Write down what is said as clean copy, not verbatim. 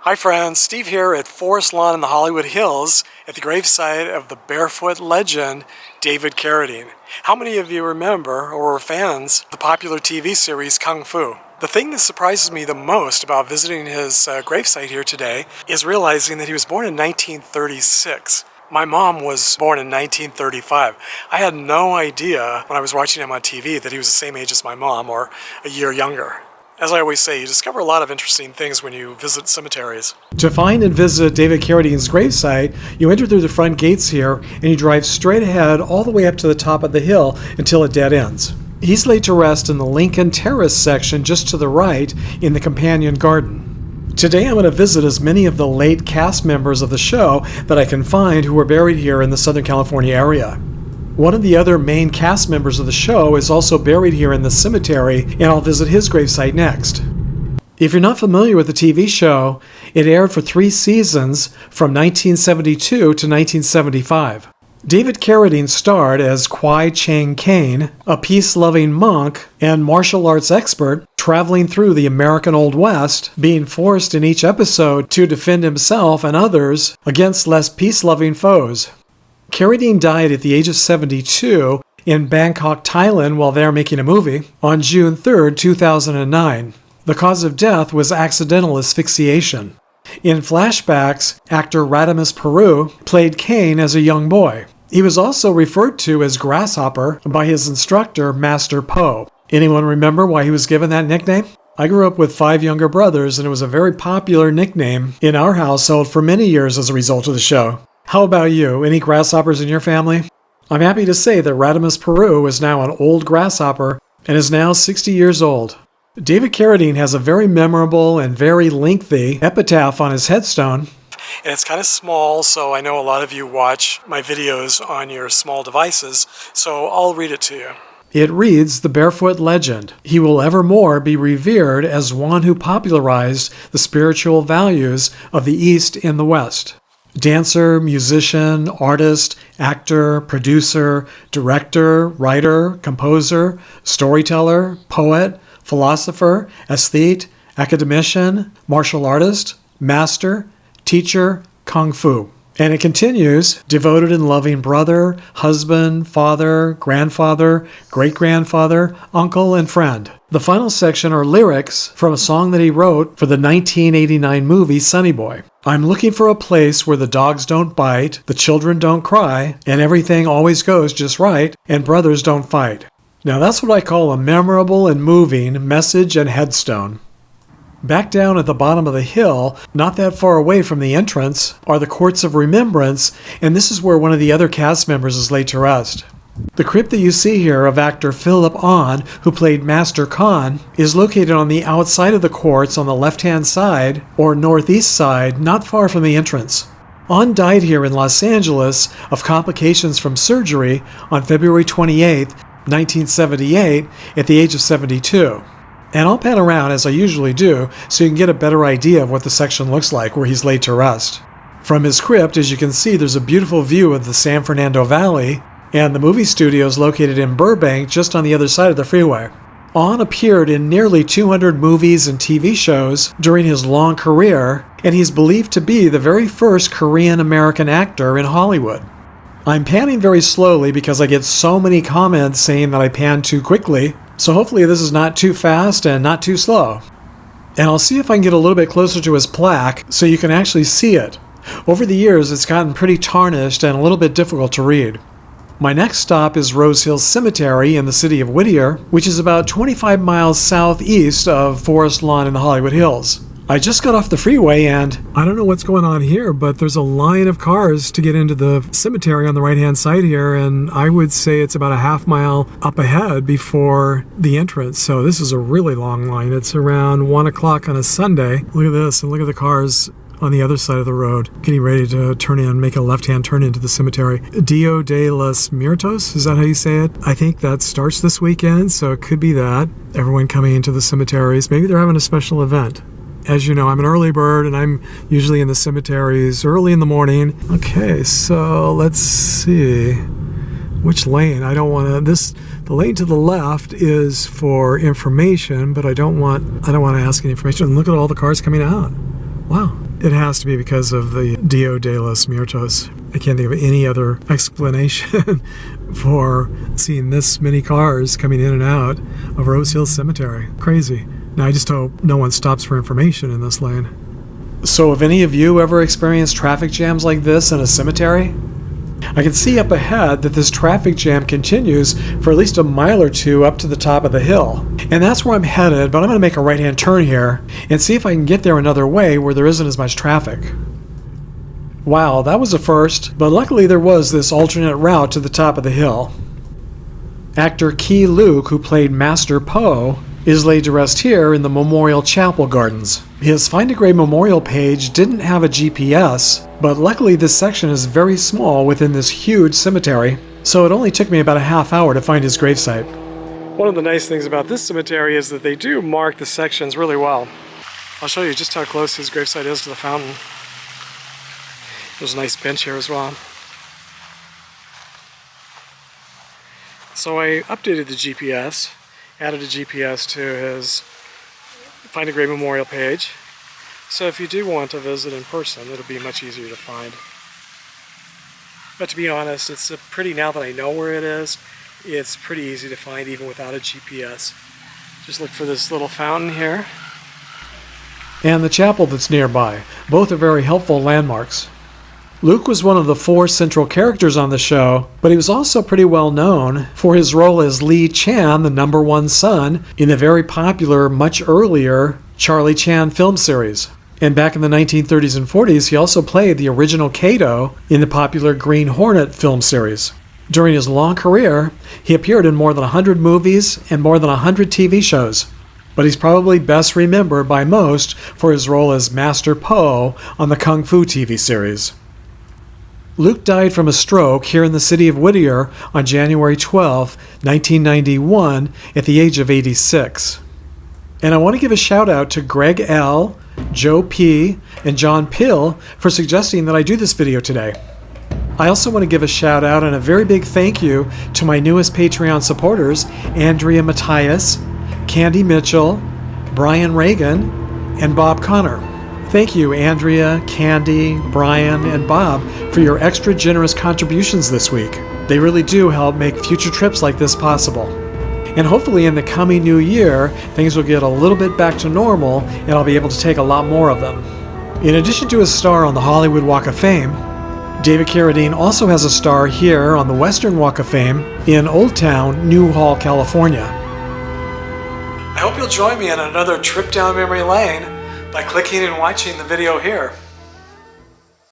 Hi friends, Steve here at Forest Lawn in the Hollywood Hills at the gravesite of the barefoot legend David Carradine. How many of you remember or were fans of the popular TV series Kung Fu? The thing that surprises me the most about visiting his gravesite here today is realizing that he was born in 1936. My mom was born in 1935. I had no idea when I was watching him on TV that he was the same age as my mom or a year younger. As I always say, you discover a lot of interesting things when you visit cemeteries. To find and visit David Carradine's gravesite, you enter through the front gates here and you drive straight ahead all the way up to the top of the hill until it dead ends. He's laid to rest in the Lincoln Terrace section just to the right in the companion garden. Today I'm going to visit as many of the late cast members of the show that I can find who were buried here in the Southern California area. One of the other main cast members of the show is also buried here in the cemetery, and I'll visit his gravesite next. If you're not familiar with the TV show, it aired for 3 seasons from 1972 to 1975. David Carradine starred as Kwai Chang Caine, a peace-loving monk and martial arts expert traveling through the American Old West, being forced in each episode to defend himself and others against less peace-loving foes. Carradine died at the age of 72 in Bangkok, Thailand while there making a movie on June 3, 2009. The cause of death was accidental asphyxiation. In flashbacks, actor Radames Pera played Caine as a young boy. He was also referred to as Grasshopper by his instructor, Master Po. Anyone remember why he was given that nickname? I grew up with 5 younger brothers, and it was a very popular nickname in our household for many years as a result of the show. How about you? Any grasshoppers in your family? I'm happy to say that Radames Pera is now an old grasshopper and is now 60 years old. David Carradine has a very memorable and very lengthy epitaph on his headstone. And it's kind of small, so I know a lot of you watch my videos on your small devices, so I'll read it to you. It reads, "The barefoot legend. He will evermore be revered as one who popularized the spiritual values of the East in the West. Dancer, musician, artist, actor, producer, director, writer, composer, storyteller, poet, philosopher, aesthete, academician, martial artist, master, teacher, kung fu." And it continues, "Devoted and loving brother, husband, father, grandfather, great-grandfather, uncle, and friend." The final section are lyrics from a song that he wrote for the 1989 movie Sonny Boy. "I'm looking for a place where the dogs don't bite, the children don't cry, and everything always goes just right, and brothers don't fight." Now that's what I call a memorable and moving message and headstone. Back down at the bottom of the hill, not that far away from the entrance, are the Courts of Remembrance, and this is where one of the other cast members is laid to rest. The crypt that you see here of actor Phillip, who played Master Kahn, is located on the outside of the courts on the left-hand side, or northeast side, not far from the entrance. Died here in Los Angeles of complications from surgery on February 28, 1978, at the age of 72. And I'll pan around as I usually do so you can get a better idea of what the section looks like where he's laid to rest. From his crypt, as you can see, there's a beautiful view of the San Fernando Valley, and the movie studio is located in Burbank, just on the other side of the freeway. Appeared in nearly 200 movies and TV shows during his long career, and he's believed to be the very first Korean-American actor in Hollywood. I'm panning very slowly because I get so many comments saying that I pan too quickly, so hopefully this is not too fast and not too slow. And I'll see if I can get a little bit closer to his plaque so you can actually see it. Over the years, it's gotten pretty tarnished and a little bit difficult to read. My next stop is Rose Hill Cemetery in the city of Whittier, which is about 25 miles southeast of Forest Lawn in the Hollywood Hills. I just got off the freeway and I don't know what's going on here, but there's a line of cars to get into the cemetery on the right-hand side here, and I would say it's about a half mile up ahead before the entrance. So this is a really long line. It's around 1 o'clock on a Sunday. Look at this, and look at the cars on the other side of the road, getting ready to turn in, make a left-hand turn into the cemetery. Dia de los Muertos, is that how you say it? I think that starts this weekend, so it could be that. Everyone coming into the cemeteries. Maybe they're having a special event. As you know, I'm an early bird, and I'm usually in the cemeteries early in the morning. Okay, so let's see. Which lane? I don't want to... The lane to the left is for information, but I don't want to ask any information. And look at all the cars coming out. Wow. It has to be because of the Dio de los Muertos. I can't think of any other explanation for seeing this many cars coming in and out of Rose Hill Cemetery. Crazy. Now I just hope no one stops for information in this lane. So have any of you ever experienced traffic jams like this in a cemetery? I can see up ahead that this traffic jam continues for at least a mile or two up to the top of the hill. And that's where I'm headed, but I'm going to make a right-hand turn here and see if I can get there another way where there isn't as much traffic. Wow, that was a first, but luckily there was this alternate route to the top of the hill. Actor Keye Luke, who played Master Po, is laid to rest here in the Memorial Chapel Gardens. His Find a Grave Memorial page didn't have a GPS, but luckily this section is very small within this huge cemetery, so it only took me about a half hour to find his gravesite. One of the nice things about this cemetery is that they do mark the sections really well. I'll show you just how close his gravesite is to the fountain. There's a nice bench here as well. So I updated the GPS, added a GPS to his Find a Grave Memorial page. So if you do want to visit in person, it'll be much easier to find. But to be honest, it's now that I know where it is, it's pretty easy to find even without a GPS. Just look for this little fountain here and the chapel that's nearby. Both are very helpful landmarks. Luke was one of the 4 central characters on the show, but he was also pretty well known for his role as Lee Chan, the #1 son, in the very popular, much earlier Charlie Chan film series. And back in the 1930s and 40s, he also played the original Kato in the popular Green Hornet film series. During his long career, he appeared in more than 100 movies and more than 100 TV shows. But he's probably best remembered by most for his role as Master Po on the Kung Fu TV series. Luke died from a stroke here in the city of Whittier on January 12, 1991, at the age of 86. And I want to give a shout out to Greg L., Joe P., and John Pill for suggesting that I do this video today. I also want to give a shout out and a very big thank you to my newest Patreon supporters, Andrea Matthias, Candy Mitchell, Brian Reagan, and Bob Connor. Thank you, Andrea, Candy, Brian, and Bob, for your extra generous contributions this week. They really do help make future trips like this possible. And hopefully in the coming new year, things will get a little bit back to normal and I'll be able to take a lot more of them. In addition to his star on the Hollywood Walk of Fame, David Carradine also has a star here on the Western Walk of Fame in Old Town, Newhall, California. I hope you'll join me on another trip down memory lane by clicking and watching the video here.